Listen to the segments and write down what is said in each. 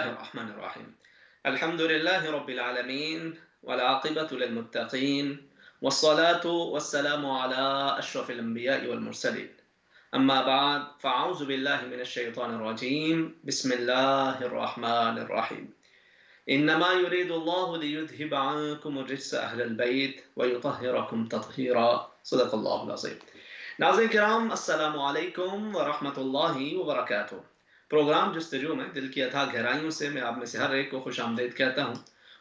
الله الرحمن الرحيم. الحمد لله رب العالمين والعاقبة للمتقين والصلاة والسلام على أشرف الأنبياء والمرسلين. أما بعد فأعوذ بالله من الشيطان الرجيم. بسم الله الرحمن الرحيم. إنما يريد الله ليذهب عنكم الرجس أهل البيت ويطهركم تطهيرا. صدق الله العظيم. ناظرین کرام، السلام علیکم ورحمۃ اللہ وبرکاتہ۔ پروگرام جستجو میں دل کی اتھا گہرائیوں سے میں آپ میں سے ہر ایک کو خوش آمدید کہتا ہوں۔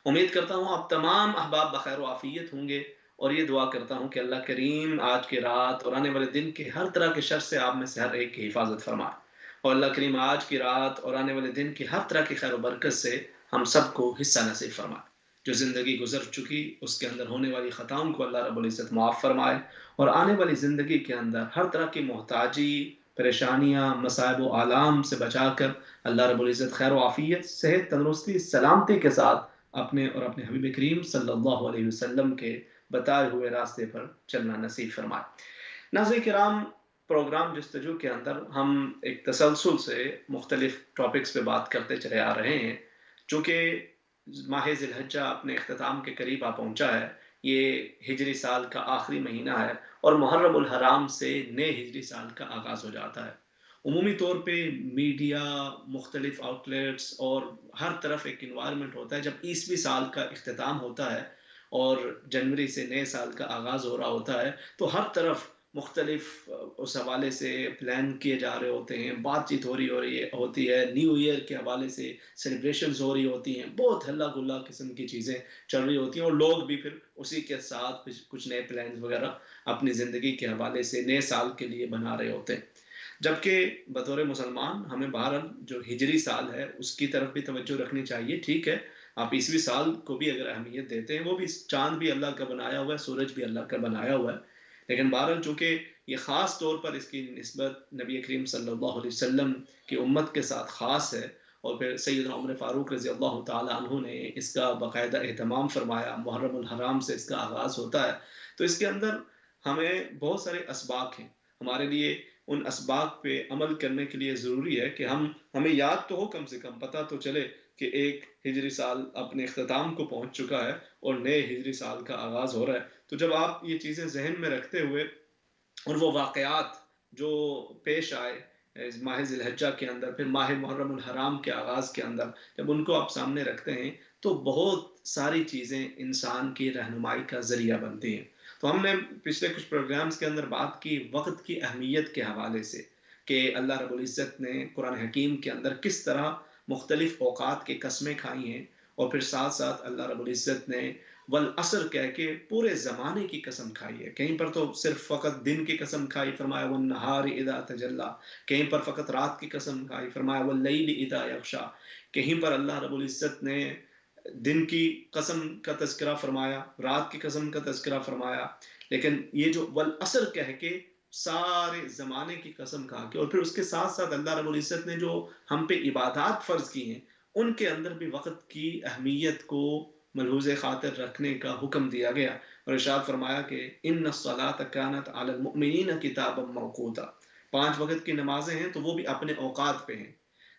امید کرتا ہوں آپ تمام احباب بخیر و عافیت ہوں گے، اور یہ دعا کرتا ہوں کہ اللہ کریم آج کی رات اور آنے والے دن کے ہر طرح کے شر سے آپ میں سے ہر ایک کی حفاظت فرمائے، اور اللہ کریم آج کی رات اور آنے والے دن کی ہر طرح کی خیر و برکت سے ہم سب کو حصہ نصیب فرمائے۔ جو زندگی گزر چکی اس کے اندر ہونے والی خطاؤں کو اللہ رب العزت معاف فرمائے، اور آنے والی زندگی کے اندر ہر طرح کی محتاجی، پریشانیاں، مصائب و آلام سے بچا کر اللہ رب العزت خیر و عافیت، صحت، تندرستی، سلامتی کے ساتھ اپنے اور اپنے حبیب کریم صلی اللہ علیہ وسلم کے بتائے ہوئے راستے پر چلنا نصیب فرمائے۔ ناظرین کرام، پروگرام جستجو کے اندر ہم ایک تسلسل سے مختلف ٹاپکس پہ بات کرتے چلے آ رہے ہیں۔ چونکہ ماہ ذی الحجہ اپنے اختتام کے قریب آ پہنچا ہے، یہ ہجری سال کا آخری مہینہ ہے، اور محرم الحرام سے نئے ہجری سال کا آغاز ہو جاتا ہے۔ عمومی طور پہ میڈیا، مختلف آؤٹلیٹس اور ہر طرف ایک انوائرمنٹ ہوتا ہے جب عیسوی سال کا اختتام ہوتا ہے اور جنوری سے نئے سال کا آغاز ہو رہا ہوتا ہے، تو ہر طرف مختلف اس حوالے سے پلان کیے جا رہے ہوتے ہیں، بات چیت ہوتی ہے، نیو ایئر کے حوالے سے سیلیبریشنز ہو رہی ہوتی ہیں، بہت ہلا گلا قسم کی چیزیں چل رہی ہوتی ہیں، اور لوگ بھی پھر اسی کے ساتھ کچھ نئے پلانز وغیرہ اپنی زندگی کے حوالے سے نئے سال کے لیے بنا رہے ہوتے ہیں۔ جبکہ بطور مسلمان ہمیں بہرحال جو ہجری سال ہے اس کی طرف بھی توجہ رکھنی چاہیے۔ ٹھیک ہے، آپ عیسوی سال کو بھی اگر اہمیت دیتے ہیں، وہ بھی چاند بھی اللہ کا بنایا ہوا ہے، سورج بھی اللہ کا بنایا ہوا ہے، لیکن بہرحال چونکہ یہ خاص طور پر اس کی نسبت نبی کریم صلی اللہ علیہ وسلم کی امت کے ساتھ خاص ہے، اور پھر سیدنا عمر فاروق رضی اللہ تعالی عنہ نے اس کا باقاعدہ اہتمام فرمایا، محرم الحرام سے اس کا آغاز ہوتا ہے، تو اس کے اندر ہمیں بہت سارے اسباق ہیں۔ ہمارے لیے ان اسباق پہ عمل کرنے کے لیے ضروری ہے کہ ہمیں یاد تو ہو، کم سے کم پتہ تو چلے کہ ایک ہجری سال اپنے اختتام کو پہنچ چکا ہے اور نئے ہجری سال کا آغاز ہو رہا ہے۔ تو جب آپ یہ چیزیں ذہن میں رکھتے ہوئے اور وہ واقعات جو پیش آئے ماہ ذی الحجہ کے اندر، پھر ماہ محرم الحرام کے آغاز کے اندر، جب ان کو آپ سامنے رکھتے ہیں تو بہت ساری چیزیں انسان کی رہنمائی کا ذریعہ بنتی ہیں۔ تو ہم نے پچھلے کچھ پروگرامز کے اندر بات کی وقت کی اہمیت کے حوالے سے، کہ اللہ رب العزت نے قرآن حکیم کے اندر کس طرح مختلف اوقات کی قسمیں کھائی ہیں، اور پھر ساتھ ساتھ اللہ رب العزت نے والعصر کہہ کے پورے زمانے کی قسم کھائی ہے۔ کہیں پر تو صرف فقط دن کی قسم کھائی، فرمایا والنہار اذا تجلی، کہیں پر فقط رات کی قسم کھائی، فرمایا واللیل اذا یغشی، کہیں پر اللہ رب العزت نے دن کی قسم کا تذکرہ فرمایا، رات کی قسم کا تذکرہ فرمایا، لیکن یہ جو والعصر کہہ کے سارے زمانے کی قسم کھا کے، اور پھر اس کے ساتھ ساتھ اللہ رب العزت نے جو ہم پہ عبادات فرض کی ہیں ان کے اندر بھی وقت کی اہمیت کو ملحوظ خاطر رکھنے کا حکم دیا گیا، اور ارشاد فرمایا کہ ان الصلاۃ کانت علی المؤمنین کتابا موقوتا، 5 وقت کی نمازیں ہیں تو وہ بھی اپنے اوقات پہ ہیں۔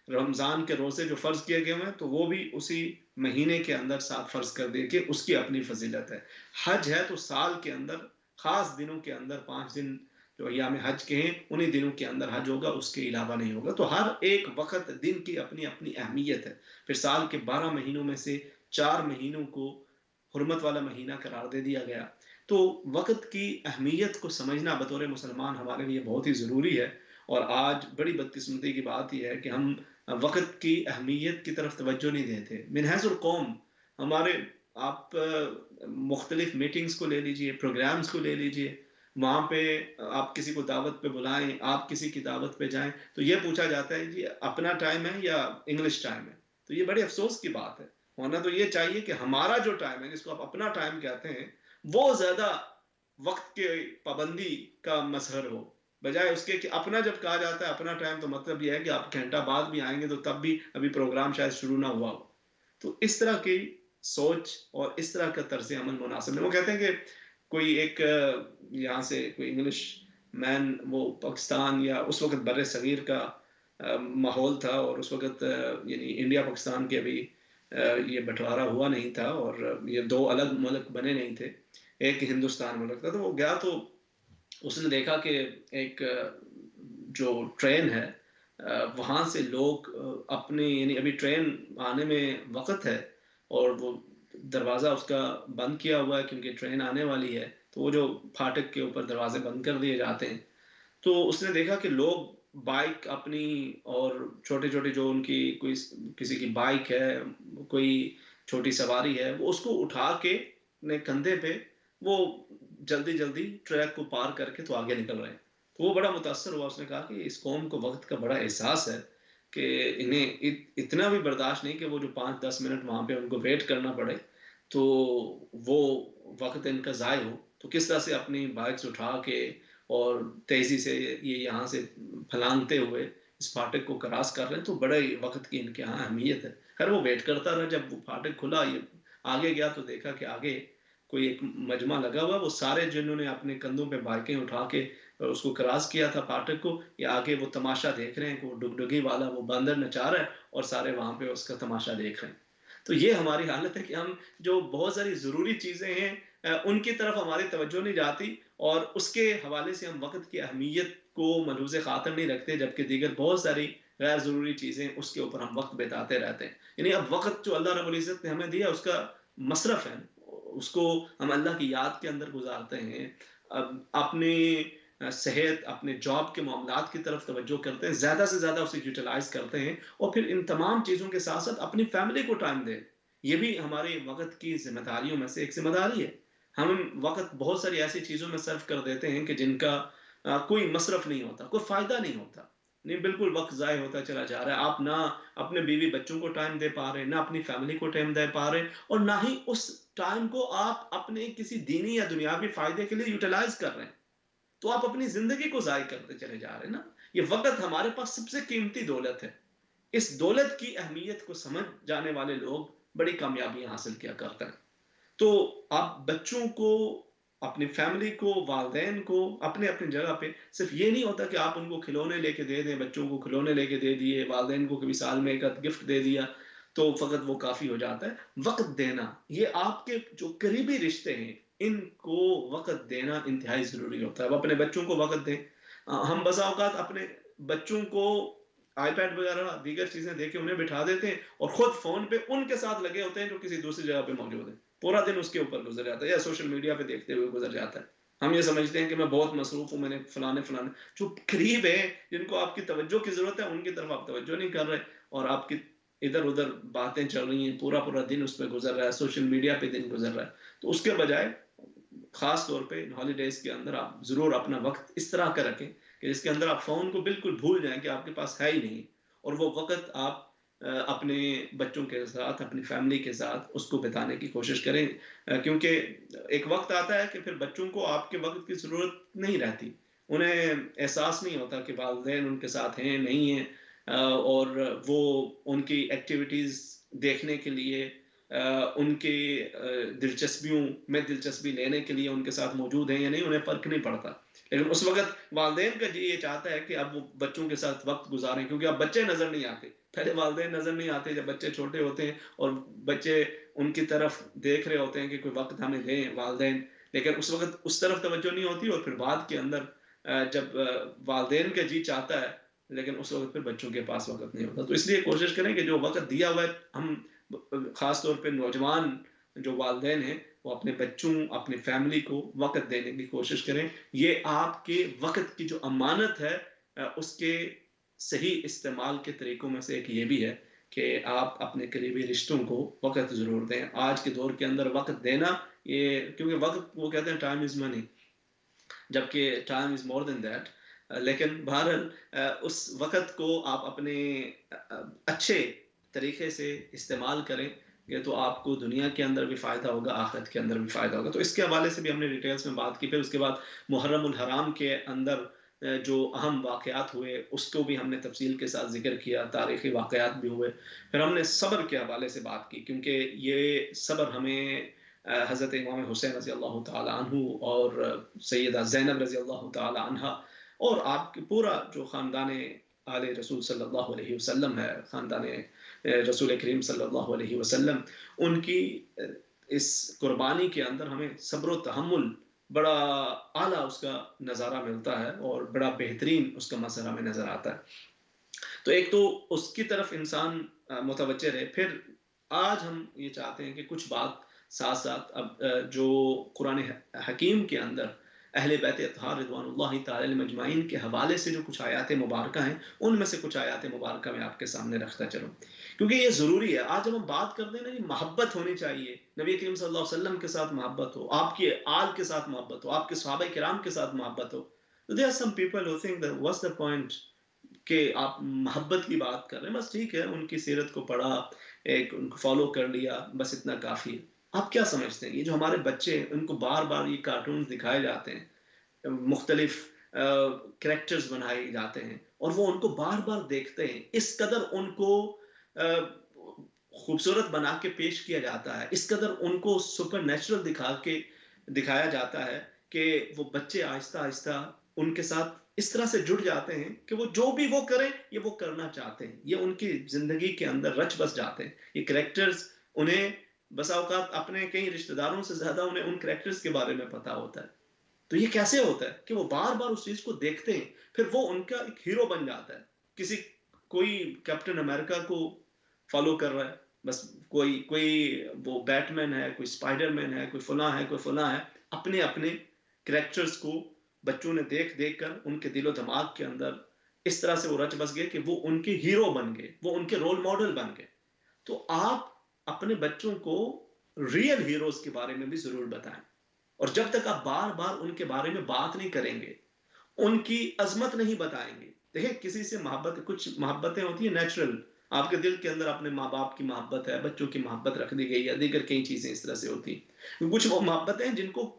رمضان کے روزے جو فرض کیے گئے ہیں تو وہ بھی اسی مہینے کے اندر ساتھ فرض کر دیے کہ اس کی اپنی فضیلت ہے۔ حج ہے تو سال کے اندر خاص دنوں کے اندر 5 دن جو ایام حج کے ہیں انہی دنوں کے اندر حج ہوگا، اس کے علاوہ نہیں ہوگا۔ تو ہر ایک وقت دن کی اپنی اپنی اہمیت ہے۔ پھر سال کے 12 مہینوں میں سے 4 مہینوں کو حرمت والا مہینہ قرار دے دیا گیا۔ تو وقت کی اہمیت کو سمجھنا بطور مسلمان ہمارے لیے بہت ہی ضروری ہے، اور آج بڑی بدقسمتی کی بات یہ ہے کہ ہم وقت کی اہمیت کی طرف توجہ نہیں دیتے۔ من حیث القوم ہمارے، آپ مختلف میٹنگز کو لے لیجئے، پروگرامز کو لے لیجئے، وہاں پہ آپ کسی کو دعوت پہ بلائیں، آپ کسی کی دعوت پہ جائیں تو یہ پوچھا جاتا ہے جی اپنا ٹائم ہے یا انگلش ٹائم ہے؟ تو یہ بڑے افسوس کی بات ہے۔ ہونا تو یہ چاہیے کہ ہمارا جو ٹائم ہے، جس کو آپ اپنا ٹائم کہتے ہیں، وہ زیادہ وقت کے پابندی کا مظہر ہو، بجائے اس کے کہ اپنا جب کہا جاتا ہے اپنا ٹائم تو مطلب یہ ہے کہ آپ گھنٹہ بعد بھی آئیں گے تو تب بھی ابھی پروگرام شاید شروع نہ ہوا ہو۔ تو اس طرح کی سوچ اور اس طرح کا طرز عمل مناسب نہیں۔ وہ کہتے ہیں کہ کوئی ایک یہاں سے کوئی انگلش مین، وہ پاکستان یا اس وقت بر صغیر کا ماحول تھا، اور اس وقت یعنی انڈیا پاکستان کے ابھی یہ بٹوارا ہوا نہیں تھا، اور یہ دو الگ ملک بنے نہیں تھے، ایک ہندوستان ملک تھا. تو وہ گیا تو اس نے دیکھا کہ ایک جو ٹرین ہے وہاں سے لوگ اپنے یعنی ابھی ٹرین آنے میں وقت ہے اور وہ دروازہ اس کا بند کیا ہوا ہے کیونکہ ٹرین آنے والی ہے، تو وہ جو پھاٹک کے اوپر دروازے بند کر دیے جاتے ہیں. تو اس نے دیکھا کہ لوگ بائک اپنی اور چھوٹے چھوٹے جو ان کی کوئی کسی کی بائک ہے، کوئی چھوٹی سواری ہے، وہ اس کو اٹھا کے اپنے کندھے پہ وہ جلدی جلدی ٹریک کو پار کر کے تو آگے نکل رہے ہیں. تو وہ بڑا متاثر ہوا، اس نے کہا کہ اس قوم کو وقت کا بڑا احساس ہے کہ انہیں اتنا بھی برداشت نہیں کہ وہ جو 5-10 منٹ وہاں پہ ان کو ویٹ کرنا پڑے تو وہ وقت ان کا ضائع ہو. تو کس طرح سے اپنی بائکس اٹھا کے اور تیزی سے یہ یہاں سے پھلانگتے ہوئے اس پھاٹک کو کراس کر رہے ہیں، تو بڑے وقت کی ان کے یہاں اہمیت ہے. خیر وہ ویٹ کرتا رہا، جب وہ پھاٹک کھلا یہ آگے گیا تو دیکھا کہ آگے کوئی ایک مجمع لگا ہوا، وہ سارے جنہوں نے اپنے کندھوں پہ بائکیں اٹھا کے اس کو کراس کیا تھا پھاٹک کو، یہ آگے وہ تماشا دیکھ رہے ہیں کہ وہ ڈگڈگی والا وہ باندر نچا رہا ہے اور سارے وہاں پہ اس کا تماشا دیکھ رہے ہیں. تو یہ ہماری حالت ہے کہ ہم جو بہت ساری ضروری چیزیں ہیں ان کی طرف ہماری توجہ نہیں جاتی، اور اس کے حوالے سے ہم وقت کی اہمیت کو ملحوظ خاطر نہیں رکھتے، جبکہ دیگر بہت ساری غیر ضروری چیزیں اس کے اوپر ہم وقت بتاتے رہتے ہیں. یعنی اب وقت جو اللہ رب العزت نے ہمیں دیا اس کا مصرف ہے، اس کو ہم اللہ کی یاد کے اندر گزارتے ہیں، اپنے صحت اپنے جاب کے معاملات کی طرف توجہ کرتے ہیں، زیادہ سے زیادہ اسے یوٹیلائز کرتے ہیں، اور پھر ان تمام چیزوں کے ساتھ ساتھ اپنی فیملی کو ٹائم دیں. یہ بھی ہمارے وقت کی ذمہ داریوں میں سے ایک ذمہ داری ہے. ہم وقت بہت ساری ایسی چیزوں میں صرف کر دیتے ہیں کہ جن کا کوئی مصرف نہیں ہوتا، کوئی فائدہ نہیں ہوتا، نہیں بالکل وقت ضائع ہوتا چلا جا رہا ہے. آپ نہ اپنے بیوی بچوں کو ٹائم دے پا رہے، نہ اپنی فیملی کو ٹائم دے پا رہے، اور نہ ہی اس ٹائم کو آپ اپنے کسی دینی یا دنیاوی فائدے کے لیے یوٹیلائز کر رہے ہیں. تو آپ اپنی زندگی کو ضائع کرتے چلے جا رہے ہیں نا. یہ وقت ہمارے پاس سب سے قیمتی دولت ہے. اس دولت کی اہمیت کو سمجھ جانے والے لوگ بڑی کامیابیاں حاصل کیا کرتے ہیں. تو آپ بچوں کو، اپنی فیملی کو، والدین کو اپنے اپنی جگہ پہ، صرف یہ نہیں ہوتا کہ آپ ان کو کھلونے لے کے دے دیں، بچوں کو کھلونے لے کے دے دیے، والدین کو کبھی سال میں ایک گفٹ دے دیا تو فقط وہ کافی ہو جاتا ہے. وقت دینا، یہ آپ کے جو قریبی رشتے ہیں ان کو وقت دینا انتہائی ضروری ہوتا ہے. اب اپنے بچوں کو وقت دیں. ہم بسا اوقات اپنے بچوں کو آئی پیڈ وغیرہ دیگر چیزیں دے کے انہیں بٹھا دیتے ہیں اور خود فون پہ ان کے ساتھ لگے ہوتے ہیں جو کسی دوسری جگہ پہ موجود ہیں. پورا دن اس کے اوپر گزر جاتا ہے یا سوشل میڈیا پہ دیکھتے ہوئے گزر جاتا ہے. ہم یہ سمجھتے ہیں کہ میں بہت مصروف ہوں، میں نے فلانے جو قریب ہیں جن کو آپ کی توجہ کی ضرورت ہے ان کی طرف آپ توجہ نہیں کر رہے، اور آپ کی ادھر ادھر باتیں چل رہی ہیں، پورا دن اس پہ گزر رہا ہے، سوشل میڈیا پہ دن گزر رہا ہے. تو اس کے بجائے خاص طور پہ ہالیڈیز کے اندر آپ ضرور اپنا وقت اس طرح کا رکھیں کہ جس کے اندر آپ فون کو بالکل بھول جائیں کہ آپ کے پاس ہے ہی نہیں، اور وہ وقت آپ اپنے بچوں کے ساتھ اپنی فیملی کے ساتھ اس کو بتانے کی کوشش کریں. کیونکہ ایک وقت آتا ہے کہ پھر بچوں کو آپ کے وقت کی ضرورت نہیں رہتی، انہیں احساس نہیں ہوتا کہ والدین ان کے ساتھ ہیں نہیں ہیں، اور وہ ان کی ایکٹیویٹیز دیکھنے کے لیے، ان کی دلچسپیوں میں دلچسپی لینے کے لیے ان کے ساتھ موجود ہیں یا نہیں، انہیں فرق نہیں پڑتا. لیکن اس وقت والدین کا یہ چاہتا ہے کہ اب وہ بچوں کے ساتھ وقت گزاریں، کیونکہ اب بچے نظر نہیں آتے. پہلے والدین نظر نہیں آتے جب بچے چھوٹے ہوتے ہیں اور بچے ان کی طرف دیکھ رہے ہوتے ہیں کہ کوئی وقت ہمیں دیں والدین، لیکن اس وقت اس طرف توجہ نہیں ہوتی، اور پھر بعد کے اندر جب والدین کا جی چاہتا ہے لیکن اس وقت پھر بچوں کے پاس وقت نہیں ہوتا. تو اس لیے کوشش کریں کہ جو وقت دیا ہوا ہے، ہم خاص طور پہ نوجوان جو والدین ہیں وہ اپنے بچوں اپنی فیملی کو وقت دینے کی کوشش کریں. یہ آپ کے وقت کی جو امانت ہے اس کے صحیح استعمال کے طریقوں میں سے ایک یہ بھی ہے کہ آپ اپنے قریبی رشتوں کو وقت ضرور دیں. آج کے دور کے اندر وقت دینا، یہ کیونکہ وقت وہ کہتے ہیں ٹائم از منی، جبکہ time is more then that. لیکن بہرحال اس وقت کو آپ اپنے اچھے طریقے سے استعمال کریں گے تو آپ کو دنیا کے اندر بھی فائدہ ہوگا، آخرت کے اندر بھی فائدہ ہوگا. تو اس کے حوالے سے بھی ہم نے ڈیٹیلز میں بات کی. پھر اس کے بعد محرم الحرام کے اندر جو اہم واقعات ہوئے اس کو بھی ہم نے تفصیل کے ساتھ ذکر کیا، تاریخی واقعات بھی ہوئے. پھر ہم نے صبر کے حوالے سے بات کی، کیونکہ یہ صبر ہمیں حضرت امام حسین رضی اللہ تعالی عنہ اور سیدہ زینب رضی اللہ تعالی عنہ اور آپ کے پورا جو خاندان آل رسول صلی اللہ علیہ وسلم ہے، خاندان رسول کریم صلی اللہ علیہ وسلم، ان کی اس قربانی کے اندر ہمیں صبر و تحمل بڑا اعلیٰ اس کا نظارہ ملتا ہے اور بڑا بہترین اس کا منظر ہمیں نظر آتا ہے۔ تو ایک تو اس کی طرف انسان متوجہ رہے، پھر آج ہم یہ چاہتے ہیں کہ کچھ بات ساتھ ساتھ اب جو قرآن حکیم کے اندر اہل بیت اطہار رضوان اللہ تعالی علیہم اجمعین کے حوالے سے جو کچھ آیات مبارکہ ہیں، ان میں سے کچھ آیات مبارکہ میں آپ کے سامنے رکھتا چلوں، کیونکہ یہ ضروری ہے۔ آج جب ہم بات کرتے ہیں نا، یہ محبت ہونی چاہیے، نبی کریم صلی اللہ علیہ وسلم کے ساتھ محبت ہو، آپ کے آل کے ساتھ محبت ہو، آپ کے صحابہ کرام کے ساتھ محبت ہو۔ تو there are some people who think that what's the point کہ آپ محبت کی بات کر رہے ہیں، بس ٹھیک ہے، ان کی سیرت کو پڑھا، ایک ان کو فالو کر لیا، بس اتنا کافی ہے۔ آپ کیا سمجھتے ہیں یہ جو ہمارے بچے ہیں، ان کو بار بار یہ کارٹونز دکھائے جاتے ہیں، مختلف کریکٹرز بنائے جاتے ہیں، اور وہ ان کو بار بار دیکھتے ہیں، اس قدر ان کو خوبصورت بنا کے پیش کیا جاتا ہے، اس قدر ان کو سپر نیچرل دکھایا جاتا ہے کہ وہ بچے آہستہ آہستہ ان کے ساتھ اس طرح سے جڑ جاتے ہیں کہ وہ جو بھی وہ کریں یہ وہ کرنا چاہتے ہیں، یہ ان کی زندگی کے اندر رچ بس جاتے ہیں۔ یہ کریکٹرز انہیں بسا اوقات اپنے کئی رشتہ داروں سے زیادہ انہیں ان کریکٹرز کے بارے میں پتا ہوتا ہے۔ تو یہ کیسے ہوتا ہے کہ وہ بار بار اس چیز کو دیکھتے ہیں، پھر وہ ان کا ایک ہیرو بن جاتا ہے۔ کوئی کیپٹن امریکہ کو فالو کر رہا ہے، بس کوئی وہ بیٹ مین ہے، کوئی اسپائڈر مین ہے، کوئی فلاں ہے، کوئی فلاں ہے، اپنے اپنے کریکٹرز کو بچوں نے دیکھ دیکھ کر ان کے دل و دماغ کے اندر اس طرح سے وہ رچ بس گئے کہ وہ ان کے ہیرو بن گئے، وہ ان کے رول ماڈل بن گئے۔ تو آپ اپنے بچوں کو ریئل ہیروز کے بارے میں بھی ضرور بتائیں، اور جب تک آپ بار بار ان کے بارے میں بات نہیں کریں گے، ان کی عظمت نہیں بتائیں گے۔ دیکھیں، کسی سے محبت، کچھ محبتیں ہوتی ہیں نیچرل، آپ کے دل کے اندر اپنے ماں باپ کی محبت ہے، بچوں کی محبت رکھ دی گئی ہے، دیگر کئی چیزیں اس طرح سے ہوتی ہیں۔ کچھ وہ محبتیں ہیں جن کو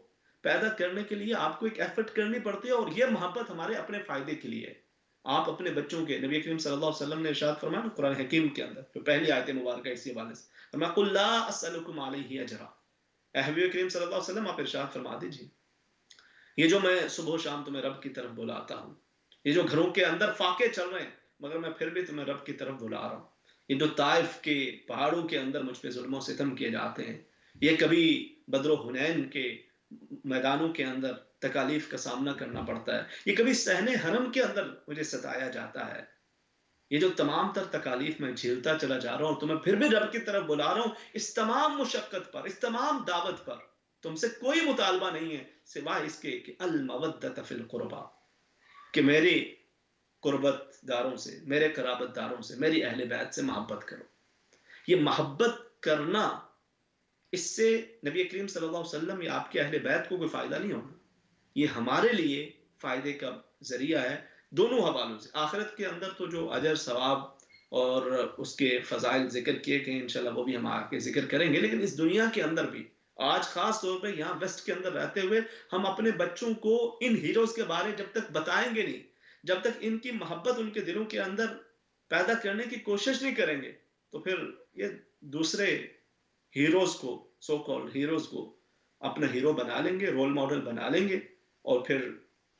پیدا کرنے کے لیے آپ کو ایک ایفرٹ کرنی پڑتی ہے، اور یہ محبت ہمارے اپنے فائدے کے لیے ہے۔ آپ اپنے بچوں کے، نبی کریم صلی اللہ علیہ وسلم نے ارشاد فرمایا قرآن حکیم کے اندر، جو پہلی آیت مبارکہ اسی حوالے سے، فرمایا قل لا اسألکم علیہ اجرا، اے حبیب کریم صلی اللہ علیہ وسلم آپ ارشاد فرما دیجیے، یہ جو میں صبح و شام تمہیں رب کی طرف بلاتا ہوں، یہ جو گھروں کے اندر فاقے چل رہے ہیں مگر میں پھر بھی تمہیں رب کی طرف بلا رہا ہوں، یہ جو طائف کے پہاڑوں کے اندر مجھ پہ ظلم و ستم کیے جاتے ہیں، یہ کبھی بدر و حنین کے میدانوں کے اندر تکالیف کا سامنا کرنا پڑتا ہے، یہ کبھی صحن حرم کے اندر مجھے ستایا جاتا ہے، یہ جو تمام تر تکالیف میں جھیلتا چلا جا رہا ہوں، تمہیں پھر بھی رب کی طرف بلا رہا ہوں، اس تمام مشقت پر، اس تمام دعوت پر تم سے کوئی مطالبہ نہیں ہے سوائے اس کے کہ المودۃ فی القربا، کہ میری قربت داروں سے، میرے قرابت داروں سے، میری اہل بیت سے محبت کرو۔ یہ محبت کرنا، اس سے نبی کریم صلی اللہ علیہ وسلم یا آپ کے اہل بیت کو کوئی فائدہ نہیں ہوگا، یہ ہمارے لیے فائدے کا ذریعہ ہے دونوں حوالوں سے۔ آخرت کے اندر تو جو اجر ثواب اور اس کے فضائل ذکر کیے گئے انشاءاللہ وہ بھی ہم آگے ذکر کریں گے، لیکن اس دنیا کے اندر بھی آج خاص طور پہ یہاں ویسٹ کے اندر رہتے ہوئے ہم اپنے بچوں کو ان ہیروز کے بارے جب تک بتائیں گے نہیں، جب تک ان کی محبت ان کے دلوں کے اندر پیدا کرنے کی کوشش نہیں کریں گے، تو پھر یہ دوسرے ہیروز کو، سو کالڈ ہیروز کو اپنا ہیرو بنا لیں گے، رول ماڈل بنا لیں گے، اور پھر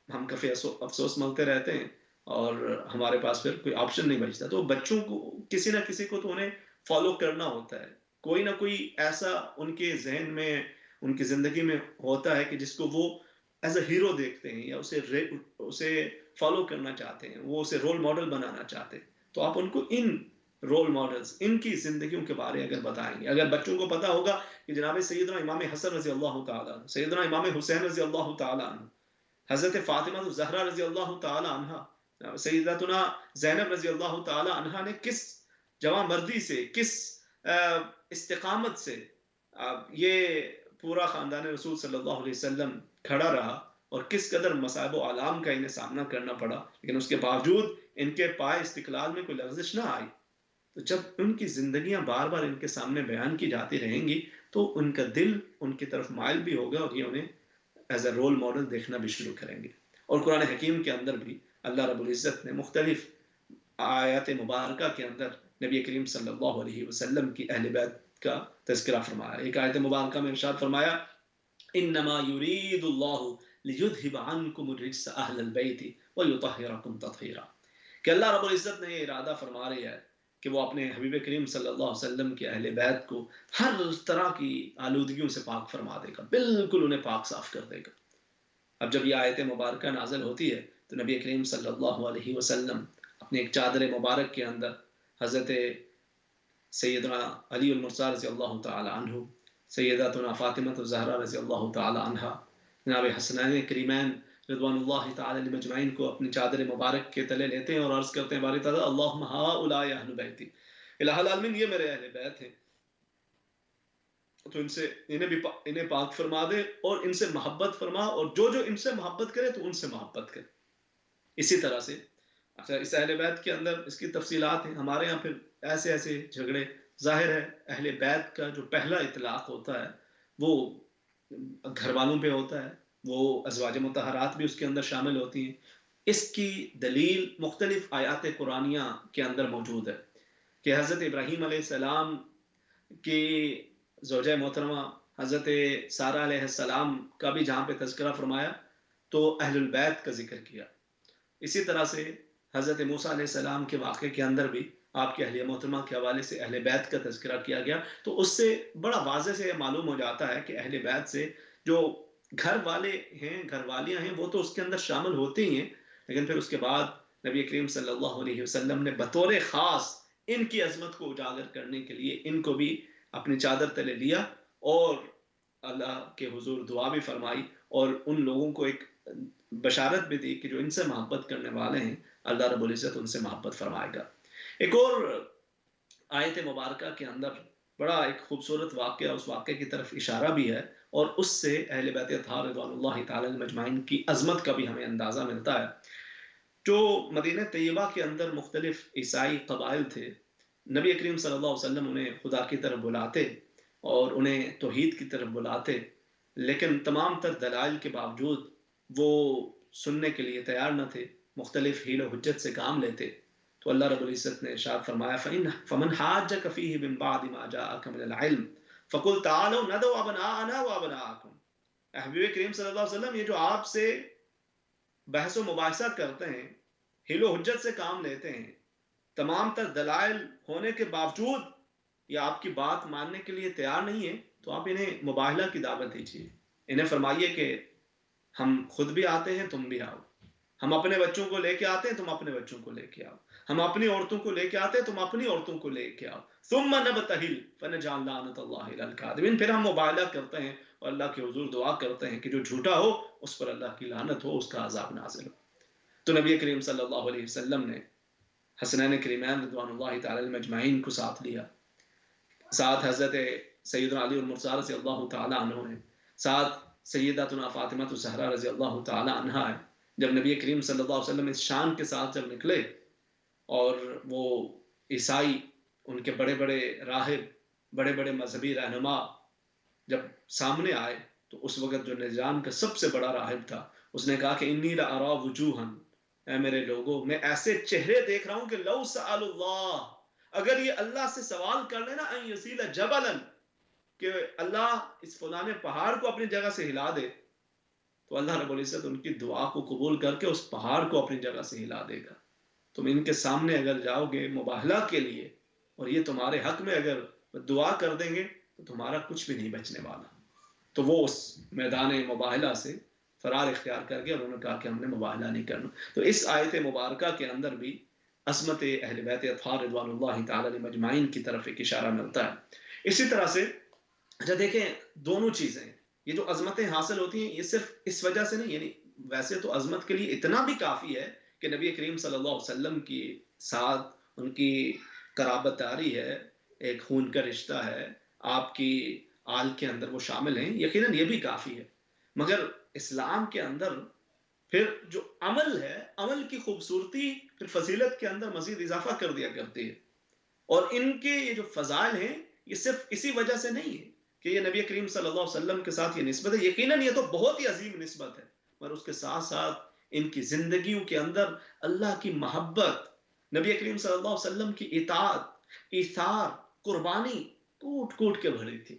ہم کافی افسوس ملتے رہتے ہیں اور ہمارے پاس پھر کوئی آپشن نہیں بچتا۔ تو بچوں کو کسی نہ کسی کو تو انہیں فالو کرنا ہوتا ہے، کوئی نہ کوئی ایسا ان کے ذہن میں، ان کی زندگی میں ہوتا ہے کہ جس کو وہ ایز اے ہیرو دیکھتے ہیں یا اسے فالو کرنا چاہتے ہیں، وہ اسے رول ماڈل بنانا چاہتے ہیں۔ تو آپ ان کو ان رول ماڈلز، ان کی زندگیوں کے بارے اگر بتائیں گے، اگر بچوں کو پتا ہوگا کہ جناب سیدنا امام حسن رضی اللہ تعالیٰ عنہ، سیدنا امام حسین رضی اللہ تعالیٰ عنہ، حضرت فاطمہ الزہرا رضی اللہ تعالیٰ عنہ، سیدتنا زینب رضی اللہ تعالیٰ عنہ نے کس جواں مردی سے، کس استقامت سے یہ پورا خاندان رسول صلی اللہ علیہ وسلم کھڑا رہا، اور کس قدر مصائب و آلام کا انہیں سامنا کرنا پڑا، لیکن اس کے باوجود ان کے پائے استقلال میں کوئی لغزش نہ آئی۔ تو جب ان کی زندگیاں بار بار ان کے سامنے بیان کی جاتی رہیں گی تو ان کا دل ان کی طرف مائل بھی ہوگا، اور یہ انہیں ایز اے رول ماڈل دیکھنا بھی شروع کریں گے۔ اور قرآن حکیم کے اندر بھی اللہ رب العزت نے مختلف آیات مبارکہ کے اندر نبی کریم صلی اللہ علیہ وسلم کی اہل بیت کا تذکرہ فرمایا۔ ایک آیت مبارکہ میں ارشاد فرمایا انما يريد الله ليذهب عنكم الرجس اهل البيت ويطهركم تطهيرا، کہ اللہ رب العزت نے یہ ارادہ فرما رہی ہے کہ وہ اپنے حبیب کریم صلی اللہ علیہ وسلم کے اہل بیت کو ہر طرح کی آلودگیوں سے پاک فرما دے گا، بالکل انہیں پاک صاف کر دے گا۔ اب جب یہ آیت مبارکہ نازل ہوتی ہے تو نبی کریم صلی اللہ علیہ وسلم اپنے ایک چادر مبارک کے اندر حضرت سیدنا علی المرتضیٰ رضی اللہ تعالی عنہ، سیداتنا فاطمہ الزہرا رضی اللہ تعالی عنہ، جناب حسنین کریمین رضوان اللہ تعالی علیہم اجمعین کو اپنی چادر مبارک کے تلے لیتے ہیں اور عرض کرتے ہیں باری تعالیٰ اللہم ہؤلاء اہل بیتی، الہ العالمین یہ میرے اہل بیت ہیں، تو انہیں پاک فرما دے اور ان سے محبت فرما، اور جو ان سے محبت کرے تو ان سے محبت کرے۔ اسی طرح سے اچھا اس اہل بیت کے اندر اس کی تفصیلات ہیں، ہمارے ہاں پھر ایسے جھگڑے، ظاہر ہے اہل بیت کا جو پہلا اطلاق ہوتا ہے وہ گھر والوں پہ ہوتا ہے، وہ ازواج مطہرات بھی اس کے اندر شامل ہوتی ہیں۔ اس کی دلیل مختلف آیات قرآنیہ کے اندر موجود ہے کہ حضرت ابراہیم علیہ السلام کی زوجہ محترمہ حضرت سارہ علیہ السلام کا بھی جہاں پہ تذکرہ فرمایا تو اہل البیت کا ذکر کیا۔ اسی طرح سے حضرت موسیٰ علیہ السلام کے واقعے کے اندر بھی آپ کی اہلیہ محترمہ کے حوالے سے اہل بیت کا تذکرہ کیا گیا، تو اس سے بڑا واضح سے یہ معلوم ہو جاتا ہے کہ اہل بیت سے جو گھر والے ہیں، گھر والیاں ہیں، وہ تو اس کے اندر شامل ہوتے ہی ہیں، لیکن پھر اس کے بعد نبی کریم صلی اللہ علیہ وسلم نے بطور خاص ان کی عظمت کو اجاگر کرنے کے لیے ان کو بھی اپنی چادر تلے لیا اور اللہ کے حضور دعا بھی فرمائی اور ان لوگوں کو ایک بشارت بھی دی کہ جو ان سے محبت کرنے والے ہیں اللہ رب العزت ان سے محبت فرمائے گا۔ ایک اور آیت مبارکہ کے اندر بڑا ایک خوبصورت واقعہ، اس واقعے کی طرف اشارہ بھی ہے، اور اس سے اہل بیت اطہار رضوان اللہ تعالی علیہم اجمعین کی عظمت کا بھی ہمیں اندازہ ملتا ہے۔ جو مدینہ طیبہ کے اندر مختلف عیسائی قبائل تھے، نبی کریم صلی اللہ علیہ وسلم انہیں خدا کی طرف بلاتے اور انہیں توحید کی طرف بلاتے، لیکن تمام تر دلائل کے باوجود وہ سننے کے لیے تیار نہ تھے، مختلف حیل و حجت سے کام لیتے، تو اللہ رب العزت نے ارشاد فرمایا فَمَنْ حَاجَّكَ فِيهِ مِنْ بَعْدِ مَا جَاءَكَ مِنَ الْعِلْمِ فَقُلْ تَعَالَوْا نَدْعُ أَبْنَاءَنَا وَأَبْنَاءَكُمْ۔ حبیب کریم صلی اللہ علیہ وسلم یہ جو آپ سے بحث و مباحثہ کرتے ہیں، حیل و حجت سے کام لیتے ہیں، تمام تر دلائل ہونے کے باوجود یہ آپ کی بات ماننے کے لیے تیار نہیں ہے، تو آپ انہیں مباہلہ کی دعوت دیجیے، انہیں فرمائیے کہ ہم خود بھی آتے ہیں، تم بھی آؤ، ہم اپنے بچوں کو لے کے آتے ہیں، تم اپنے بچوں کو لے کے آؤ، ہم اپنی عورتوں کو لے کے آتے ہیں، تم اپنی عورتوں کو لے کے آؤ، ثم نبتہل فنجعل لعنۃ اللہ علی الکاذبین، پھر ہم مباہلہ کرتے ہیں اور اللہ کے حضور دعا کرتے ہیں کہ جو جھوٹا ہو اس پر اللہ کی لعنت ہو، اس کا عذاب نازل ہو۔ تو نبی کریم صلی اللہ علیہ وسلم نے حسنین کریمین رضوان اللہ تعالی علیہم اجمعین کو ساتھ لیا، ساتھ حضرت سیدنا علی المرتضیٰ رضی اللہ تعالی عنہ ہے، ساتھ سیداتنا فاطمہ الزہرا رضی اللہ تعالی عنہا ہے۔ جب نبی کریم صلی اللہ علیہ وسلم اس شان کے ساتھ جب نکلے اور وہ عیسائی، ان کے بڑے بڑے راہب، بڑے بڑے مذہبی رہنما جب سامنے آئے تو اس وقت جو نجران کا سب سے بڑا راہب تھا اس نے کہا کہ انی لارا وجوہا، اے میرے لوگوں میں ایسے چہرے دیکھ رہا ہوں کہ لو سأل اللہ، اگر یہ اللہ سے سوال کر لینا ان یسیل جبلا، کہ اللہ اس فلانے پہاڑ کو اپنی جگہ سے ہلا دے، تو اللہ رب العزت ان کی دعا کو قبول کر کے اس پہاڑ کو اپنی جگہ سے ہلا دے گا۔ تم ان کے سامنے اگر جاؤ گے مباہلہ کے لیے اور یہ تمہارے حق میں اگر دعا کر دیں گے تو تمہارا کچھ بھی نہیں بچنے والا۔ تو وہ اس میدان مباہلہ سے فرار اختیار کر کے اور انہوں نے کہا کہ ہم نے مباہلہ نہیں کرنا۔ تو اس آیت مبارکہ کے اندر بھی عظمت اہل بیت اطہار رضوان اللہ تعالی علیہم اجمعین کی طرف ایک اشارہ ملتا ہے۔ اسی طرح سے اچھا دیکھیں دونوں چیزیں، یہ جو عظمتیں حاصل ہوتی ہیں یہ صرف اس وجہ سے نہیں، یعنی ویسے تو عظمت کے لیے اتنا بھی کافی ہے کہ نبی کریم صلی اللہ علیہ وسلم کی ساتھ ان کی قرابت داری ہے، ایک خون کا رشتہ ہے، آپ کی آل کے اندر وہ شامل ہیں، یقیناً یہ بھی کافی ہے، مگر اسلام کے اندر پھر جو عمل ہے، عمل کی خوبصورتی پھر فضیلت کے اندر مزید اضافہ کر دیا کرتی ہے، اور ان کے یہ جو فضائل ہیں یہ صرف اسی وجہ سے نہیں ہے کہ یہ نبی کریم صلی اللہ علیہ وسلم کے ساتھ یہ نسبت ہے، یقیناً یہ تو بہت ہی عظیم نسبت ہے، مگر اس کے ساتھ ساتھ ان کی زندگیوں کے اندر اللہ کی محبت، نبی کریم صلی اللہ علیہ وسلم کی اطاعت، ایثار، قربانی کوٹ کوٹ کے بھری تھی۔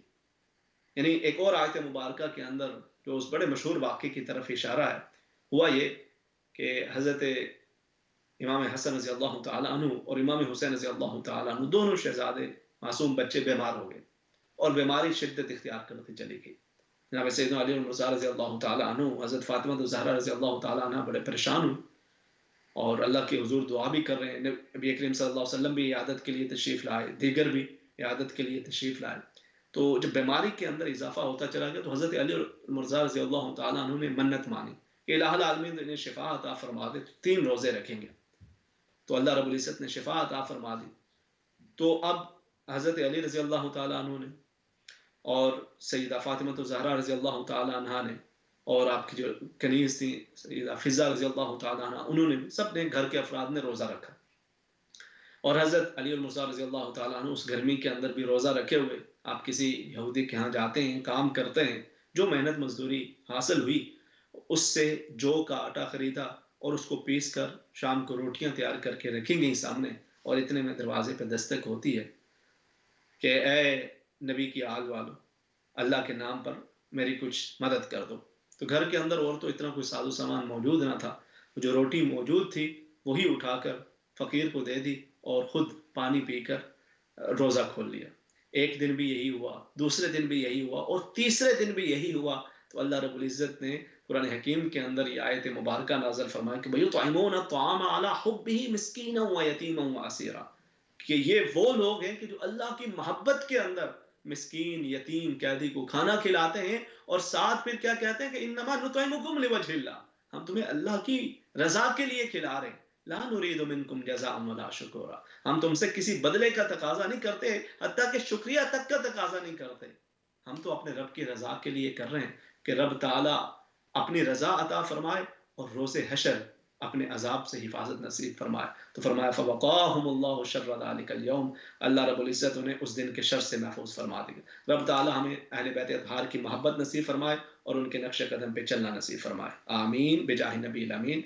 یعنی ایک اور آیت مبارکہ کے اندر جو اس بڑے مشہور واقعے کی طرف اشارہ ہے، ہوا یہ کہ حضرت امام حسن رضی اللہ تعالیٰ عنہ اور امام حسین رضی اللہ تعالیٰ عنہ دونوں شہزادے معصوم بچے بیمار ہو گئے اور بیماری شدت اختیار کرتی چلی گئی. جناب سیدنا علی المرتضیٰ رضی اللہ تعالیٰ عنہ، حضرت فاطمہ الزہرا رضی اللہ تعالیٰ عنہ بڑے پریشان ہوئے اور اللہ کے حضور دعا بھی کر رہے ہیں. نبی کریم صلی اللہ علیہ وسلم بھی عیادت کے لیے تشریف لائے، دیگر بھی عیادت کے لیے تشریف لائے. تو جب بیماری کے اندر اضافہ ہوتا چلا گیا تو حضرت علی المرتضیٰ رضی اللہ تعالیٰ عنہ نے منت مانی کہ الہ العالمین انہیں شفا عطا فرما دے، 3 روزے رکھیں گے. تو اللہ رب العزت نے شفا عطا فرما دی. تو اب حضرت علی رضی اللہ تعالیٰ عنہ نے اور سیدہ فاطمہ الزہرا رضی اللہ تعالیٰ عنہ نے اور آپ کی جو کنیز تھی سیدہ فضہ رضی اللہ تعالیٰ عنہ، انہوں نے سب نے گھر کے افراد نے روزہ رکھا. اور حضرت علی المرتضیٰ رضی اللہ تعالیٰ عنہ اس گرمی کے اندر بھی روزہ رکھے ہوئے. آپ کسی یہودی کے ہاں جاتے ہیں، کام کرتے ہیں، جو محنت مزدوری حاصل ہوئی اس سے جو کا آٹا خریدا اور اس کو پیس کر شام کو روٹیاں تیار کر کے رکھی گئی سامنے. اور اتنے میں دروازے پہ دستک ہوتی ہے کہ اے نبی کی آل والو، اللہ کے نام پر میری کچھ مدد کر دو. تو گھر کے اندر اور تو اتنا کوئی ساز و سامان موجود نہ تھا. جو روٹی موجود تھی وہی اٹھا کر فقیر کو دے دی اور خود پانی پی کر روزہ کھول لیا. ایک دن بھی یہی ہوا، دوسرے دن بھی یہی ہوا اور تیسرے دن بھی یہی ہوا. تو اللہ رب العزت نے قرآن حکیم کے اندر یہ آیت مبارکہ نازل فرمایا کہ وَيُطْعِمُونَ الطَّعَامَ عَلَىٰ حُبِّهِ مِسْكِينًا وَيَتِيمًا وَأَسِيرًا، کہ یہ وہ لوگ ہیں کہ جو اللہ کی محبت کے اندر مسکین، یتیم، قیدی کو کھانا کھلاتے ہیں اور ساتھ پھر کیا کہتے ہیں کہ انما نطعمکم لوجہ اللہ، ہم تمہیں اللہ کی رضا کے لیے کھلا رہے ہیں. لا نريد منکم جزاء ولا شکورا، ہم تم سے کسی بدلے کا تقاضا نہیں کرتے، حتیٰ کہ شکریہ تک کا تقاضا نہیں کرتے. ہم تو اپنے رب کی رضا کے لیے کر رہے ہیں کہ رب تعالیٰ اپنی رضا عطا فرمائے اور روز حشر اپنے عذاب سے حفاظت نصیب فرمائے. تو فرمایا فَوَقَاهُمُ اللَّهُ شَرَّ ذَلِكَ الْيَوْمِ، اللہ رب العزت انہیں اس دن کے شر سے محفوظ فرما دے گا. رب تعالیٰ ہمیں اہل بیت اطہار کی محبت نصیب فرمائے اور ان کے نقش قدم پہ چلنا نصیب فرمائے. آمین بجاہ نبی الامین.